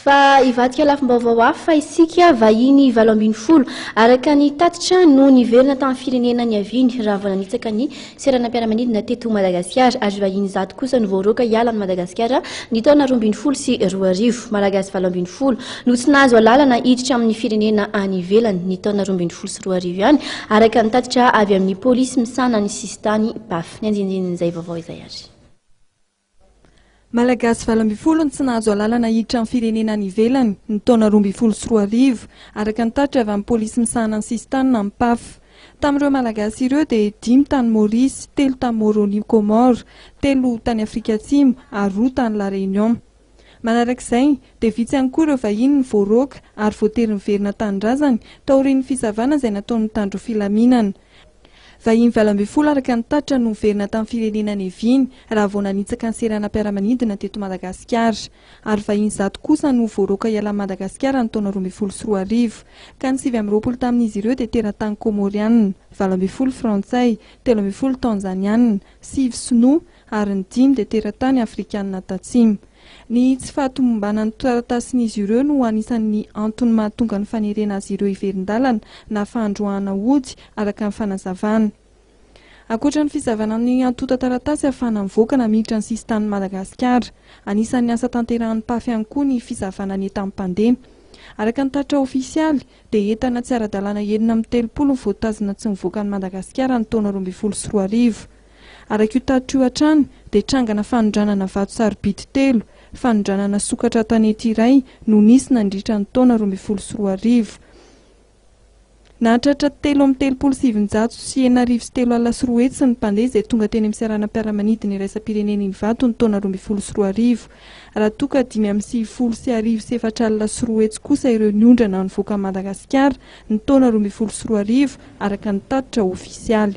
Fa ivadika lafim-baovao hafa isika vahiny 20 araka ny tatitra no niverina tamin'ny firenena niaviany raha vao nanitsaka ny seranam-piaramanidina teto Madagasikara ary vahiny zato kosa ny voaroaka niala ny Madagasikara ny taona 20 sy 20 malagasy 20 no tsy nahazo lalana hiditra amin'ny firenena any ivelany ny taona 20 sy 20 ihany araka ny tatitra avy amin'ny polisy misana ny sistany paf ny anjinjin'izay vaovao izay ary. Malagasy 20 tsy nahazo lalana hiditra amin'ny firenena any ivelany ny taona 20 sy 20 araka ny tatitra avy amin'ny polisy misana ny sistany na paf. Tamin'ireo malagasy ireo dia 5 tany Maurice, 3 tany Moroni Comore, 3 tany Afrika Atsimo ary 2 tany La Réunion. Manarak'izay dia vitsy ihany koa ireo vahiny ny voaroaka ary voatery niverina tanindrazany taorian'ny fisavana izay nataon'ny tandro filaminana. Vahiny 20 araka ny tatitra no niverina tamin'ny firenena niaviany raha vao nanitsaka ny seranam-piaramanidina teto Madagasikara ary vahiny zato kosa no voaroaka niala Madagasikara ny taona 20 sy 20 ka ny 9 tamin'izy ireo dia teratany komorianina, 20 frantsay, 13 tanzanianina, 7 sinoa ary ny 5 dia teratany afrikanina tatsimo. Ny tsy fahatomombanan'ny taratasin'izy ireo no anisan'ny antony mahatonga ny fanerena azy ireo iverin-dalana na fandroahana ody araka ny fanazavana. Ankoatra ny fizavana ny antota taratasy ahafahana mivoaka na miditra ny sistany Madagasikara, anisan'ny asa tanterahan'ny paf ihany koa ny fizavana ny etan'ny mpandeha. Araka ny tatitra ofisialy dia entana tsy ara-dalàna enina amin'ny 30 ny voatazona tsy mivoaka ny Madagasikara ny taona 20 sy 20. Araka io tatitra io hatrany dia trangana fanondranana vato sarobidy 3, fanondranana sokatra tanety iray no nisy nandritra ny taona 20 sy 20. Nahatratra 3,7 sy 9,3 sy 10 sy ny mpandeha izay tonga teny amin'ny seranam-piaramanidina iraisam-pirenena Ivato ny taona 20 sy 20. Raha toka 5,9 sy 4,7 sy 10 kosa ireo niondrana nivoaka Madagasikara ny taona 20 sy 20 araka ny tatitra ofisialy.